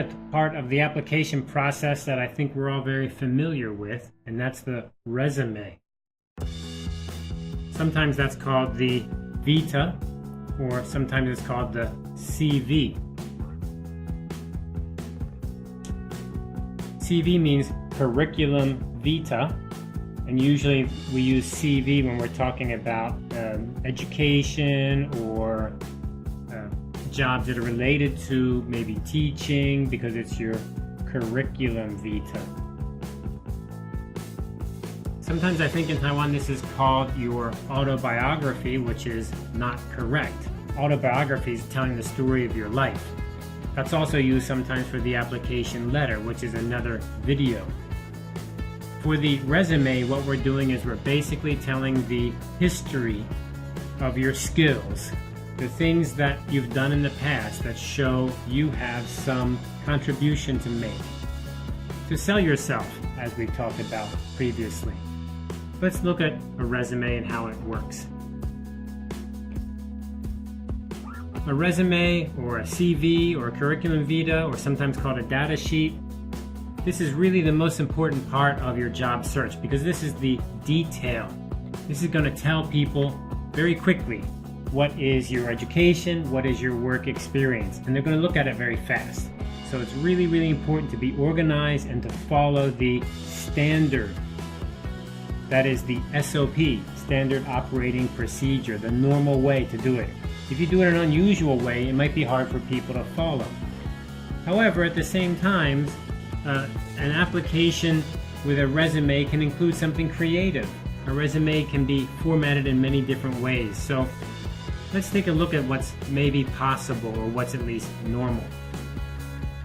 at the part of the application process that I think we're all very familiar with, and that's the resume. Sometimes that's called the vita, or sometimes it's called the CV. CV means curriculum vitae, and usually we use CV when we're talking about education or jobs that are related to maybe teaching, because it's your curriculum vitae. Sometimes I think in Taiwan this is called your autobiography, which is not correct. Autobiography is telling the story of your life. That's also used sometimes for the application letter, which is another video. For the resume, what we're doing is we're basically telling the history of your skills, the things that you've done in the past that show you have some contribution to make, to sell yourself, as we talked about previously. Let's look at a resume and how it works. A resume, or a CV, or a curriculum vitae, or sometimes called a data sheet, this is really the most important part of your job search, because this is the detail. This is going to tell people very quickly what is your education, what is your work experience, and they're going to look at it very fast. So it's really, really important to be organized and to follow the standard. That is the SOP, Standard Operating Procedure, the normal way to do it. If you do it an unusual way, it might be hard for people to follow. However, at the same time, an application with a resume can include something creative. A resume can be formatted in many different ways. So let's take a look at what's maybe possible, or what's at least normal.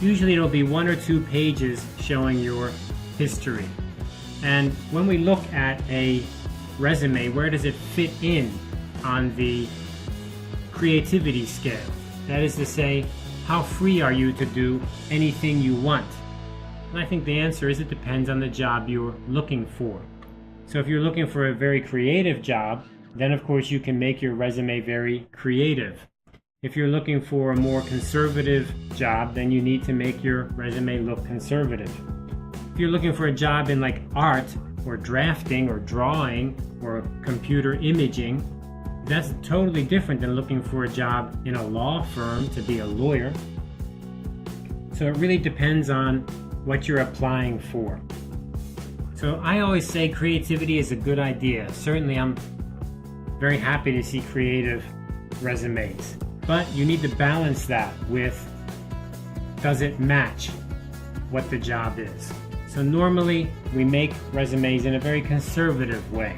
Usually it'll be 1 or 2 pages showing your history. And when we look at a resume, where does it fit in on the creativity scale? That is to say, how free are you to do anything you want? And I think the answer is it depends on the job you're looking for. So if you're looking for a very creative job, then of course you can make your resume very creative. If you're looking for a more conservative job, then you need to make your resume look conservative. If you're looking for a job in like art, or drafting, or drawing, or computer imaging, that's totally different than looking for a job in a law firm to be a lawyer. So it really depends on what you're applying for. So I always say creativity is a good idea. Certainly I'm very happy to see creative resumes. But you need to balance that with, does it match what the job is? So normally we make resumes in a very conservative way.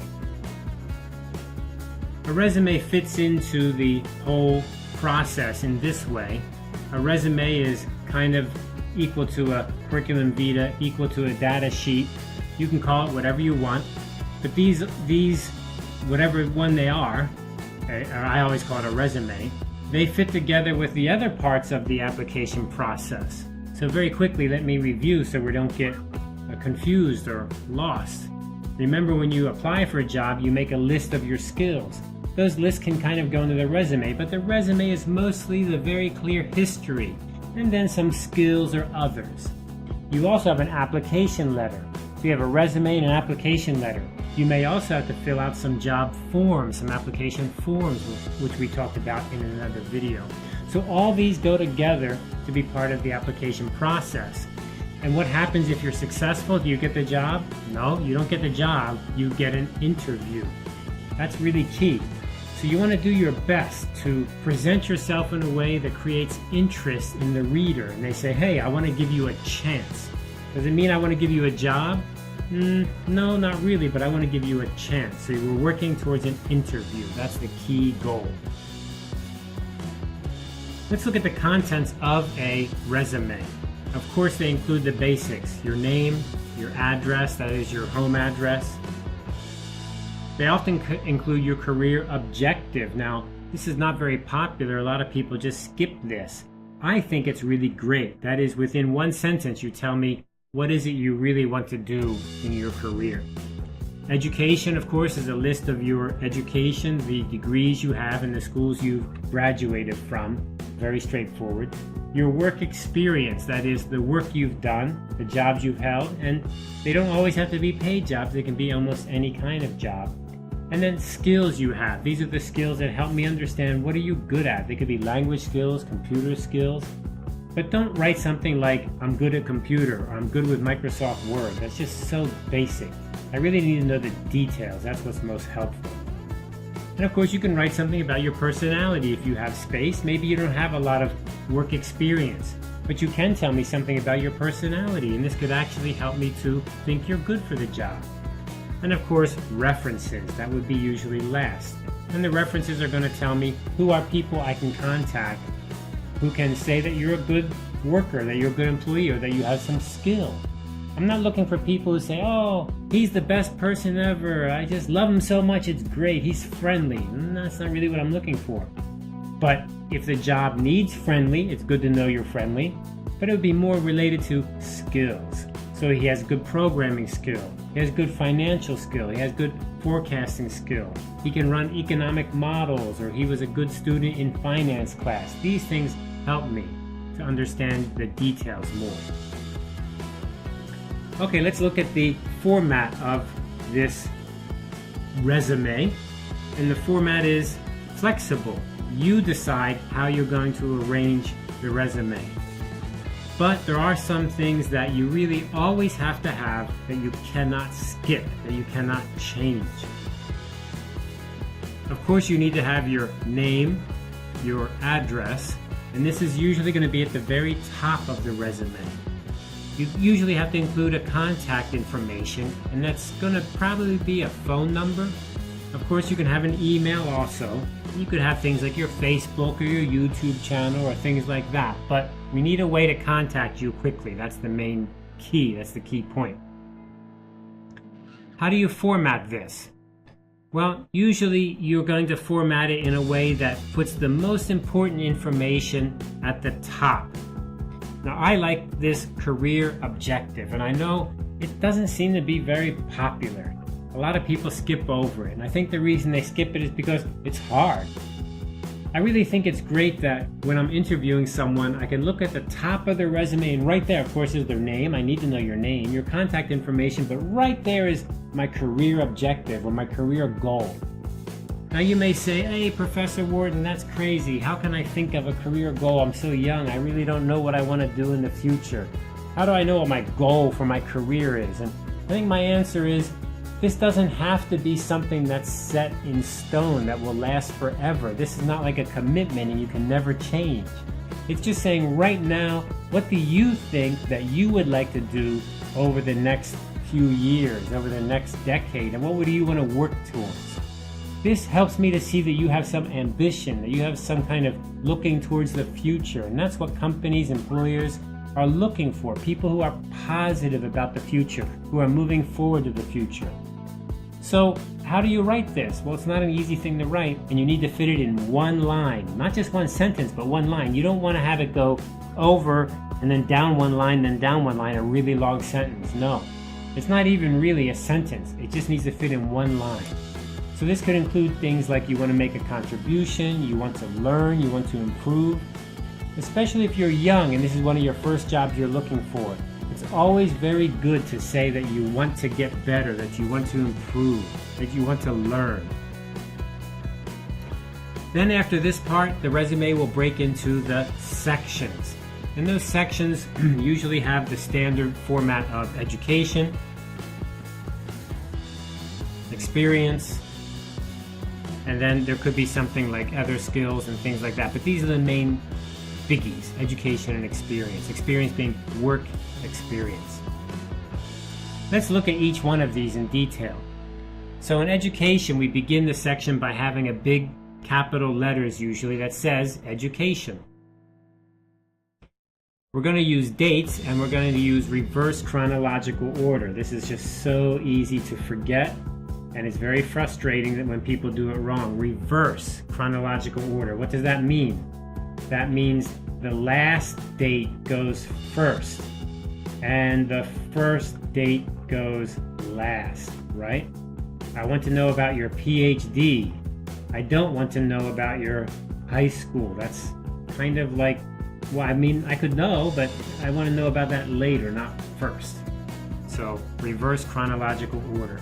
A resume fits into the whole process in this way. A resume is kind of equal to a curriculum vitae, equal to a data sheet. You can call it whatever you want, but these whatever one they are, or I always call it a resume, they fit together with the other parts of the application process. So very quickly, let me review so we don't get confused or lost. Remember, when you apply for a job, you make a list of your skills. Those lists can kind of go into the resume, but the resume is mostly the very clear history, and then some skills or others. You also have an application letter. So you have a resume and an application letter. You may also have to fill out some job forms, some application forms, which we talked about in another video. So all these go together to be part of the application process. And what happens if you're successful? Do you get the job? No, you don't get the job. You get an interview. That's really key. So you want to do your best to present yourself in a way that creates interest in the reader. And they say, hey, I want to give you a chance. Does it mean I want to give you a job? No, not really, but I want to give you a chance. So we're working towards an interview. That's the key goal. Let's look at the contents of a resume. Of course, they include the basics: your name, your address, that is your home address. They often include your career objective. Now, this is not very popular. A lot of people just skip this. I think it's really great. That is, within one sentence, you tell me what is it you really want to do in your career. Education, of course, is a list of your education, the degrees you have and the schools you've graduated from. Very straightforward. your work experience, that is the work you've done, the jobs you've held, and they don't always have to be paid jobs, they can be almost any kind of job. And then skills you have. These are the skills that help me understand what are you good at. They could be language skills, computer skills. But don't write something like, I'm good at computer, or I'm good with Microsoft Word. That's just so basic. I really need to know the details. That's what's most helpful. And of course, you can write something about your personality if you have space. Maybe you don't have a lot of work experience, but you can tell me something about your personality, and this could actually help me to think you're good for the job. And of course, references. That would be usually last. And the references are going to tell me who are people I can contact who can say that you're a good worker, that you're a good employee, or that you have some skill. I'm not looking for people who say, oh, he's the best person ever. I just love him so much. It's great. He's friendly. That's not really what I'm looking for. But if the job needs friendly, it's good to know you're friendly. But it would be more related to skills. So he has good programming skill. He has good financial skill. He has good forecasting skill. He can run economic models, or he was a good student in finance class. These things help me to understand the details more. Okay, let's look at the format of this resume. And the format is flexible. You decide how you're going to arrange the resume. But there are some things that you really always have to have that you cannot skip, that you cannot change. Of course, you need to have your name, your address, and this is usually going to be at the very top of the resume. You usually have to include a contact information, and that's going to probably be a phone number. Of course, you can have an email also. You could have things like your Facebook or your YouTube channel or things like that, but we need a way to contact you quickly. That's the main key. That's the key point. How do you format this? Well, usually you're going to format it in a way that puts the most important information at the top. Now, I like this career objective, and I know it doesn't seem to be very popular. A lot of people skip over it, and I think the reason they skip it is because it's hard. I really think it's great that when I'm interviewing someone, I can look at the top of their resume, and right there, of course, is their name. I need to know your name, your contact information, but right there is my career objective or my career goal. Now you may say, hey, Professor Warden, that's crazy. How can I think of a career goal? I'm so young. I really don't know what I want to do in the future. How do I know what my goal for my career is? And I think my answer is, this doesn't have to be something that's set in stone that will last forever. This is not like a commitment and you can never change. It's just saying right now, what do you think that you would like to do over the next few years, over the next decade, and what do you want to work towards? This helps me to see that you have some ambition, that you have some kind of looking towards the future, and that's what companies, employers are looking for, people who are positive about the future, who are moving forward to the future. So how do you write this? Well, it's not an easy thing to write, and you need to fit it in one line, not just one sentence, but one line. You don't want to have it go over and then down one line, then down one line, a really long sentence. No, it's not even really a sentence. It just needs to fit in one line. So this could include things like you want to make a contribution, you want to learn, you want to improve, especially if you're young and this is one of your first jobs you're looking for. It's always very good to say that you want to get better, that you want to improve, that you want to learn. Then after this part, the resume will break into the sections. And those sections usually have the standard format of education, experience, and then there could be something like other skills and things like that. But these are the main biggies: education and experience. Experience being work experience. Let's look at each one of these in detail. So in education, we begin the section by having a big capital letters usually that says education. We're going to use dates, and we're going to use reverse chronological order. This is just so easy to forget, and it's very frustrating that when people do it wrong. Reverse chronological order. What does that mean? That means the last date goes first, and the first date goes last, right? I want to know about your PhD. I don't want to know about your high school. That's kind of like Well, I mean, I could know, but I want to know about that later, not first. So, reverse chronological order.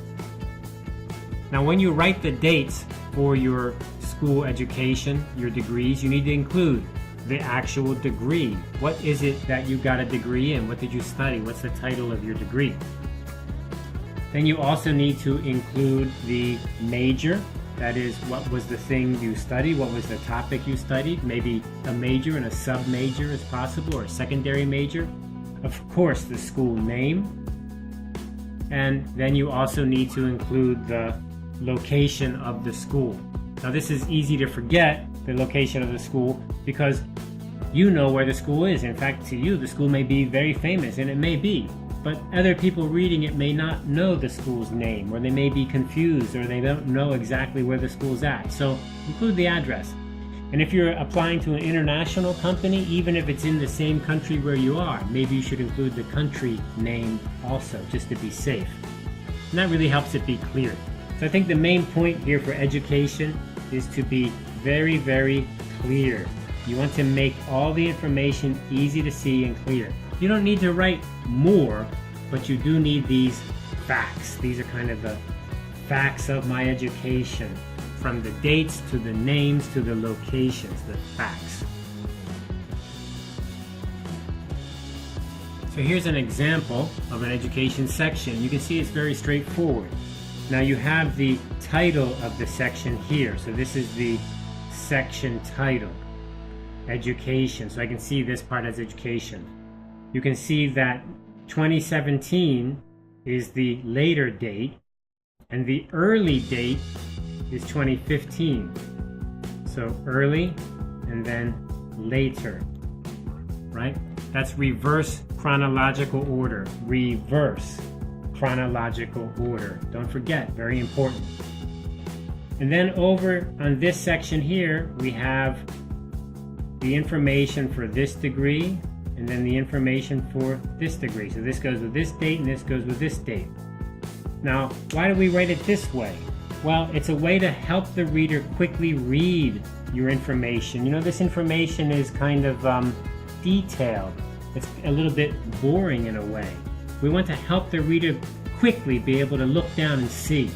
Now, when you write the dates for your school education, your degrees, you need to include the actual degree. What is it that you got a degree in? What did you study? What's the title of your degree? Then you also need to include the major. That is, what was the thing you studied? What was the topic you studied? Maybe a major and a sub-major is possible, or a secondary major. Of course, the school name. And then you also need to include the location of the school. Now, this is easy to forget, the location of the school, because you know where the school is. In fact, to you, the school may be very famous, and it may be. But other people reading it may not know the school's name, or they may be confused, or they don't know exactly where the school's at. So include the address. And if you're applying to an international company, even if it's in the same country where you are, maybe you should include the country name also, just to be safe. And that really helps it be clear. So I think the main point here for education is to be very, very clear. You want to make all the information easy to see and clear. You don't need to write more, but you do need these facts. These are kind of the facts of my education, from the dates to the names to the locations, the facts. So here's an example of an education section. You can see it's very straightforward. Now you have the title of the section here. So this is the section title, education. So I can see this part as education. You can see that 2017 is the later date, and the early date is 2015. So early and then later, right? That's reverse chronological order. Reverse chronological order. Don't forget, very important. And then over on this section here, we have the information for this degree, and then the information for this degree. So this goes with this date, and this goes with this date. Now, why do we write it this way? Well, it's a way to help the reader quickly read your information. You know, this information is kind of detailed. It's a little bit boring in a way. We want to help the reader quickly be able to look down and see.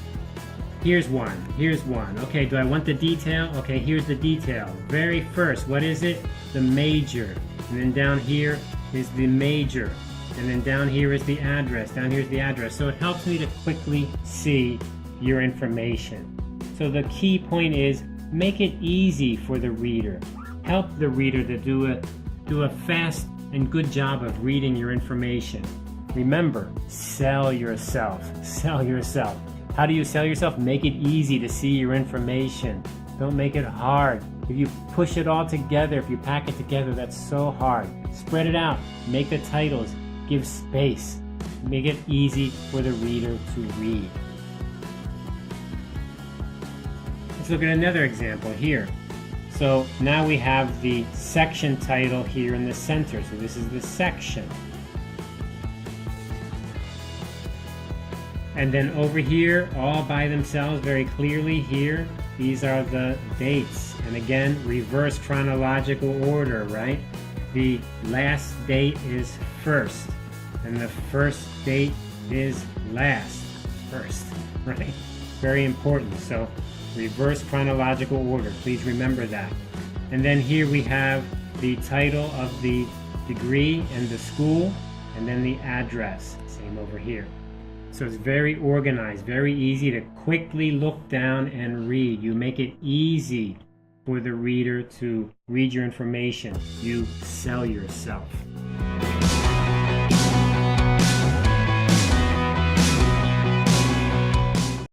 Here's one, here's one. Okay, do I want the detail? Okay, here's the detail. Very first, what is it? The major. And then down here is the major. And then down here is the address. Down here's the address. So it helps me to quickly see your information. So the key point is, make it easy for the reader. Help the reader to do a fast and good job of reading your information. Remember, sell yourself. Sell yourself. How do you sell yourself? Make it easy to see your information. Don't make it hard. If you push it all together, if you pack it together, that's so hard. Spread it out. Make the titles. Give space. Make it easy for the reader to read. Let's look at another example here. So now we have the section title here in the center. So this is the section. And then over here, all by themselves, very clearly here, these are the dates. And again, reverse chronological order, right? The last date is first, and the first date is last. First, right? Very important. So reverse chronological order. Please remember that. And then here we have the title of the degree and the school, and then the address. Same over here. So it's very organized, very easy to quickly look down and read. You make it easy for the reader to read your information. You sell yourself.